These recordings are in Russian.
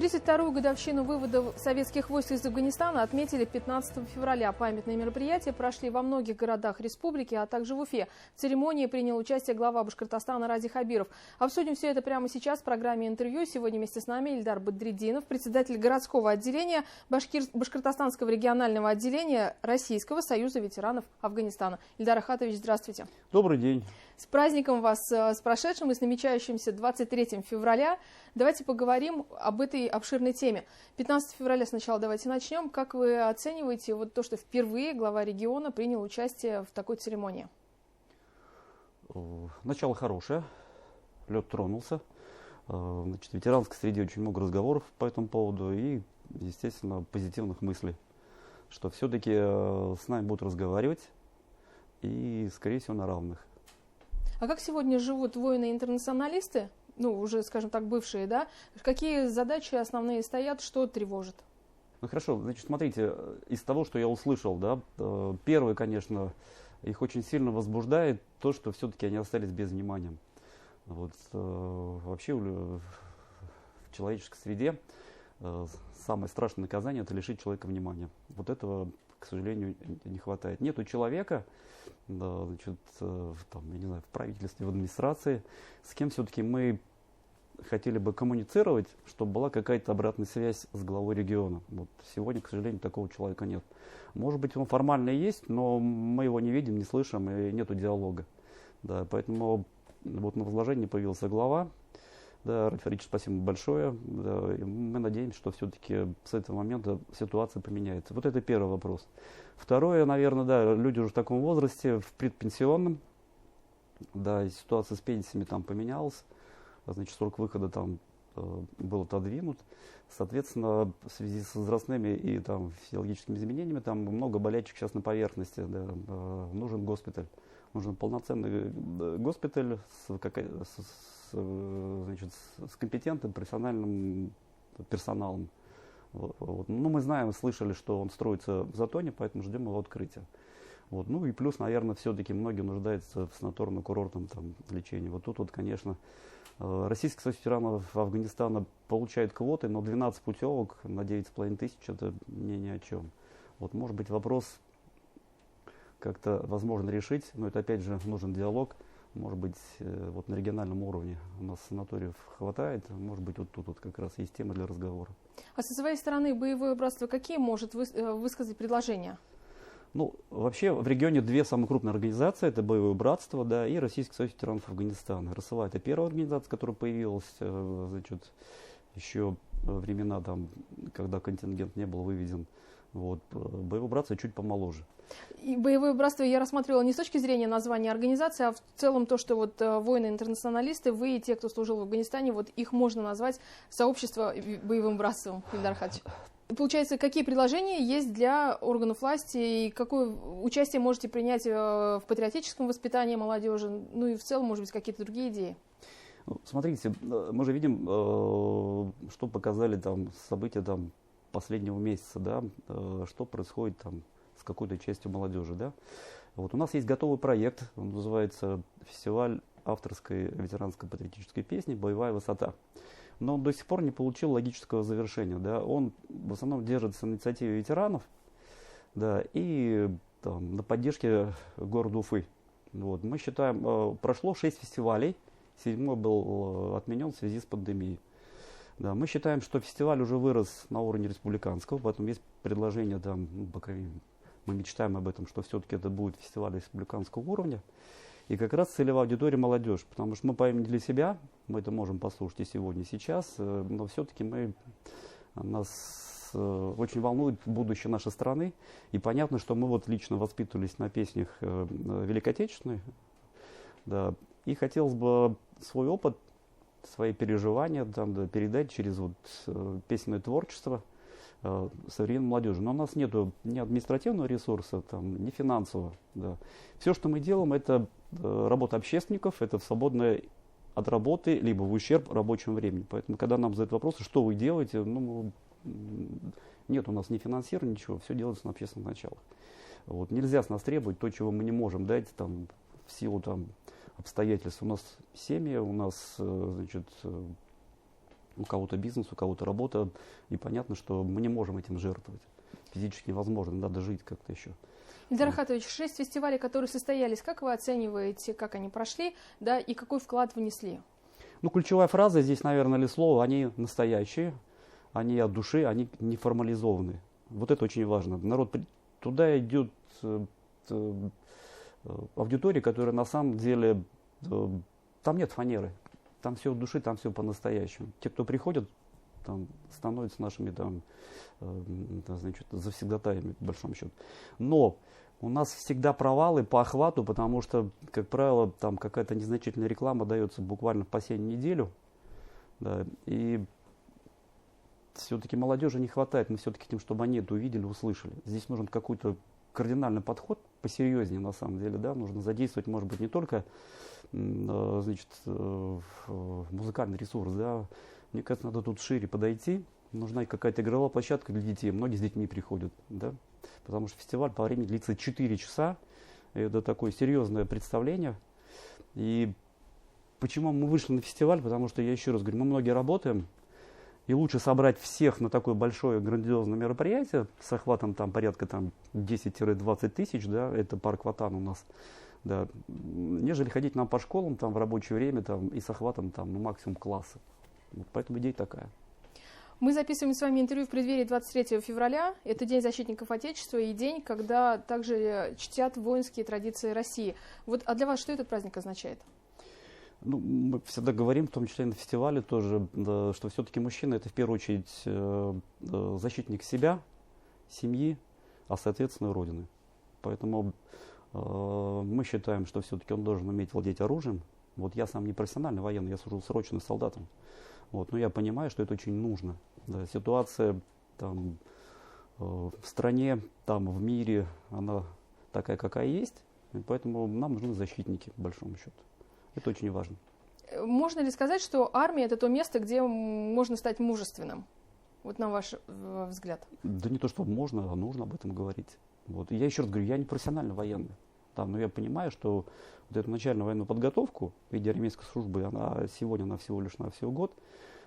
32-ю годовщину вывода советских войск из Афганистана отметили 15 февраля. Памятные мероприятия прошли во многих городах республики, а также в Уфе. В церемонии принял участие глава Башкортостана Ради Хабиров. Обсудим все это прямо сейчас в программе интервью. Сегодня вместе с нами Ильдар Бадреддинов, председатель городского отделения Башкортостанского регионального отделения Российского союза ветеранов Афганистана. Ильдар Ахатович, здравствуйте. Добрый день. С праздником вас, с прошедшим и с намечающимся 23 февраля. Давайте поговорим об этой обширной теме. 15 февраля сначала давайте начнем. Как вы оцениваете вот то, что впервые глава региона принял участие в такой церемонии? Начало хорошее. Лед тронулся. Значит, в ветеранской среде очень много разговоров по этому поводу и, естественно, позитивных мыслей, что все-таки с нами будут разговаривать и, скорее всего, на равных. А как сегодня живут воины-интернационалисты, ну, уже, скажем так, бывшие, да? Какие задачи основные стоят, что тревожит? Ну, хорошо, значит, смотрите, из того, что я услышал, да, первое, конечно, их очень сильно возбуждает то, что все-таки они остались без внимания. Вот, вообще в человеческой среде самое страшное наказание – это лишить человека внимания. Вот этого, к сожалению, не хватает. Нету человека, да, значит, там, я не знаю, в правительстве, в администрации, с кем все-таки мы хотели бы коммуницировать, чтобы была какая-то обратная связь с главой региона. Вот сегодня, к сожалению, такого человека нет. Может быть, он формально есть, но мы его не видим, не слышим, и нету диалога. Да, поэтому вот на возложении появился глава. Да, Раф Фаридович, спасибо большое. Да, и мы надеемся, что все-таки с этого момента ситуация поменяется. Вот это первый вопрос. Второе, наверное, да, люди уже в таком возрасте, в предпенсионном, да, ситуация с пенсиями там поменялась, значит, срок выхода там был отодвинут. Соответственно, в связи с возрастными и там физиологическими изменениями, там много болячек сейчас на поверхности, да, нужен госпиталь. Нужен полноценный госпиталь значит, с компетентным профессиональным персоналом. Вот. Ну, мы знаем, слышали, что он строится в Затоне, поэтому ждем его открытия. Вот. Ну и плюс, наверное, все-таки многие нуждаются в санаторно-курортном там лечении. Вот тут, вот, конечно, Российский союз ветеранов Афганистана получает квоты, но 12 путевок на 9,5 тысяч – это ни о чем. Вот, может быть, вопрос как-то возможно решить, но это опять же нужен диалог. Может быть, вот на региональном уровне у нас санаториев хватает, может быть, вот тут вот как раз есть тема для разговора. А со своей стороны боевое братство какие может высказать предложения? Ну, вообще в регионе две самые крупные организации, это Боевое братство, да, и Российский союз ветеранов Афганистана. РСВА — это первая организация, которая появилась, значит, еще во времена, там, когда контингент не был выведен. Вот. Боевое братство чуть помоложе. И боевое братство я рассматривала не с точки зрения названия организации, а в целом то, что вот воины-интернационалисты, вы и те, кто служил в Афганистане, вот их можно назвать сообщество боевым братством, Ильдар Ахатович. Получается, какие предложения есть для органов власти и какое участие можете принять в патриотическом воспитании молодежи, ну и в целом, может быть, какие-то другие идеи? Смотрите, мы же видим, что показали там события там последнего месяца, да, что происходит там с какой-то частью молодежи, да. Вот у нас есть готовый проект, он называется «Фестиваль авторской ветеранской патриотической песни «Боевая высота». Но он до сих пор не получил логического завершения, да. Он в основном держится на инициативе ветеранов, да, и там, на поддержке города Уфы. Вот. Мы считаем, прошло 6 фестивалей, 7-й был отменен в связи с пандемией. Да, мы считаем, что фестиваль уже вырос на уровне республиканского, поэтому есть предложение, там, ну, по крайней мере, мы мечтаем об этом, что все-таки это будет фестиваль республиканского уровня. И как раз целевая аудитория молодежь, потому что мы поем для себя, мы это можем послушать и сегодня, и сейчас, но все-таки нас очень волнует будущее нашей страны. И понятно, что мы вот лично воспитывались на песнях Великой Отечественной, да, и хотелось бы свой опыт, свои переживания там, да, передать через вот, песенное творчество современной молодежи. Но у нас нет ни административного ресурса, там, ни финансового. Да. Все, что мы делаем, это работа общественников, это в свободное от работы, либо в ущерб рабочему времени. Поэтому, когда нам задают вопросы, что вы делаете, ну, нет у нас ни финансирования, ничего, все делается на общественных началах. Вот. Нельзя с нас требовать то, чего мы не можем дать там, в силу там, обстоятельств. У нас семьи, у нас, значит, У кого-то бизнес, у кого-то работа. И понятно, что мы не можем этим жертвовать. Физически невозможно, надо жить как-то еще. Ильдар Ахатович, 6 фестивалей, которые состоялись, как вы оцениваете, как они прошли, да, и какой вклад внесли? Ну, ключевая фраза здесь, наверное, или слово, они настоящие, они от души, они не формализованы. Вот это очень важно. Народ, туда идет аудитория, которая на самом деле, там нет фанеры, там все от души, там все по-настоящему. Те, кто приходят, там, становятся нашими там, значит, завсегдатаями, по большому счету. Но у нас всегда провалы по охвату, потому что, как правило, там какая-то незначительная реклама дается буквально в последнюю неделю. Да, и все-таки молодежи не хватает, мы все-таки хотим, чтобы они это увидели, услышали. Здесь нужен какой-то кардинальный подход, посерьезнее на самом деле, да, нужно задействовать, может быть, не только значит, музыкальный ресурс, да, мне кажется, надо тут шире подойти, нужна какая-то игровая площадка для детей, многие с детьми приходят, да, потому что фестиваль по времени длится 4 часа, это такое серьезное представление, и почему мы вышли на фестиваль, потому что, я еще раз говорю, мы многие работаем, и лучше собрать всех на такое большое грандиозное мероприятие с охватом там порядка там 10-20 тысяч, да, это парк Ватан у нас, да, нежели ходить нам по школам там в рабочее время там и с охватом там ну, максимум класса. Вот поэтому идея такая. Мы записываем с вами интервью в преддверии 23 февраля. Это День защитников Отечества и день, когда также чтят воинские традиции России. Вот, а для вас что этот праздник означает? Ну, мы всегда говорим, в том числе и на фестивале тоже, да, что все-таки мужчина это в первую очередь защитник себя, семьи, а соответственно Родины. Поэтому мы считаем, что все-таки он должен уметь владеть оружием. Вот я сам не профессиональный военный, я служил срочным солдатом. Вот, но я понимаю, что это очень нужно. Да, ситуация там, в стране, там, в мире, она такая, какая есть. И поэтому нам нужны защитники, по большому счету. Это очень важно. Можно ли сказать, что армия – это то место, где можно стать мужественным? Вот на ваш взгляд. Да не то, что можно, а нужно об этом говорить. Вот. И я еще раз говорю, я не профессиональный военный. Там, но я понимаю, что вот эту начальную военную подготовку в виде армейской службы, она сегодня на всего лишь на всего год,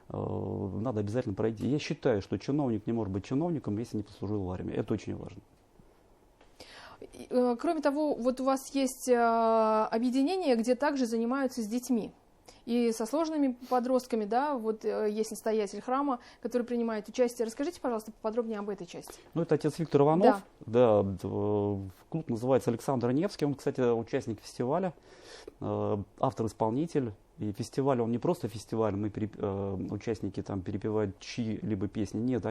надо обязательно пройти. Я считаю, что чиновник не может быть чиновником, если не послужил в армии. Это очень важно. Кроме того, вот у вас есть объединение, где также занимаются с детьми. И со сложными подростками, да, вот есть настоятель храма, который принимает участие. Расскажите, пожалуйста, поподробнее об этой части. Ну, это отец Виктор Иванов. Да, клуб называется Александр Невский. Он, кстати, участник фестиваля, автор-исполнитель. И фестиваль, он не просто фестиваль, мы участники там перепевают чьи-либо песни. Нет,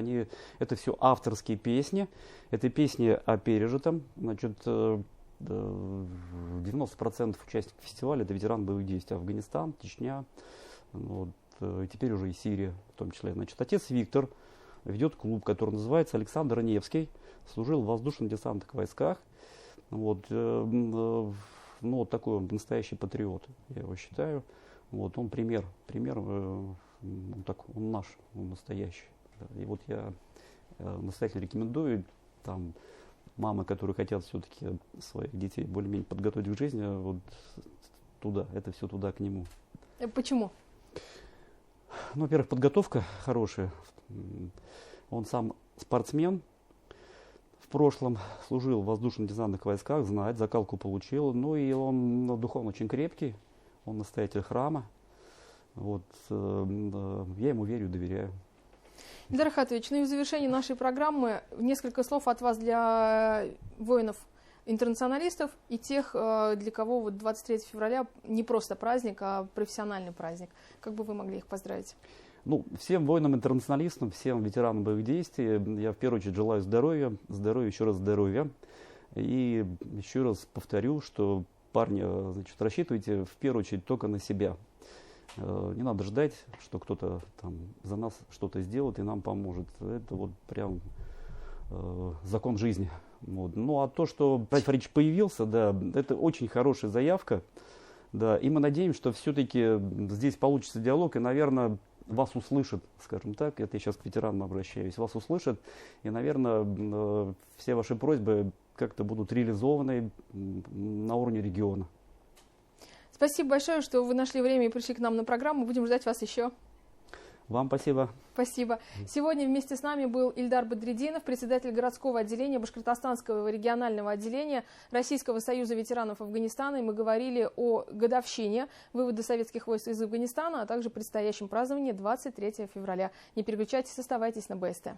это все авторские песни. Это песни о пережитом. Значит, 90% участников фестиваля это ветераны боевых действий. Афганистан, Чечня, вот, теперь уже и Сирия в том числе. Значит, отец Виктор ведет клуб, который называется Александр Невский. Служил в воздушно-десантных войсках. Вот, ну, вот такой он настоящий патриот, я его считаю. Вот, он пример, он наш, он настоящий. И вот я настоятельно рекомендую там мамы, которые хотят все-таки своих детей более-менее подготовить к жизни, вот туда, это все туда, к нему. Почему? Ну, во-первых, подготовка хорошая. Он сам спортсмен. В прошлом служил в воздушно-десантных войсках, знает, закалку получил. Ну и он духовно очень крепкий. Он настоятель храма. Вот, я ему верю, доверяю. Ильдар Ахатович, ну и в завершении нашей программы несколько слов от вас для воинов-интернационалистов и тех, для кого вот 23 февраля не просто праздник, а профессиональный праздник. Как бы вы могли их поздравить? Ну, всем воинам-интернационалистам, всем ветеранам боевых действий я в первую очередь желаю здоровья, еще раз здоровья. И еще раз повторю, что парни, значит, рассчитывайте в первую очередь только на себя. Не надо ждать, что кто-то там за нас что-то сделает и нам поможет. Это вот прям закон жизни. Вот. Ну а то, что Братьев Фаридович появился, да, это очень хорошая заявка. Да, и мы надеемся, что все-таки здесь получится диалог и, наверное, вас услышат, скажем так, это я сейчас к ветеранам обращаюсь, вас услышат, и, наверное, все ваши просьбы как-то будут реализованы на уровне региона. Спасибо большое, что вы нашли время и пришли к нам на программу. Будем ждать вас еще. Вам спасибо. Спасибо. Сегодня вместе с нами был Ильдар Бадреддинов, председатель городского отделения Башкортостанского регионального отделения Российского союза ветеранов Афганистана. И мы говорили о годовщине вывода советских войск из Афганистана, а также предстоящем праздновании 23 февраля. Не переключайтесь, оставайтесь на БСТ.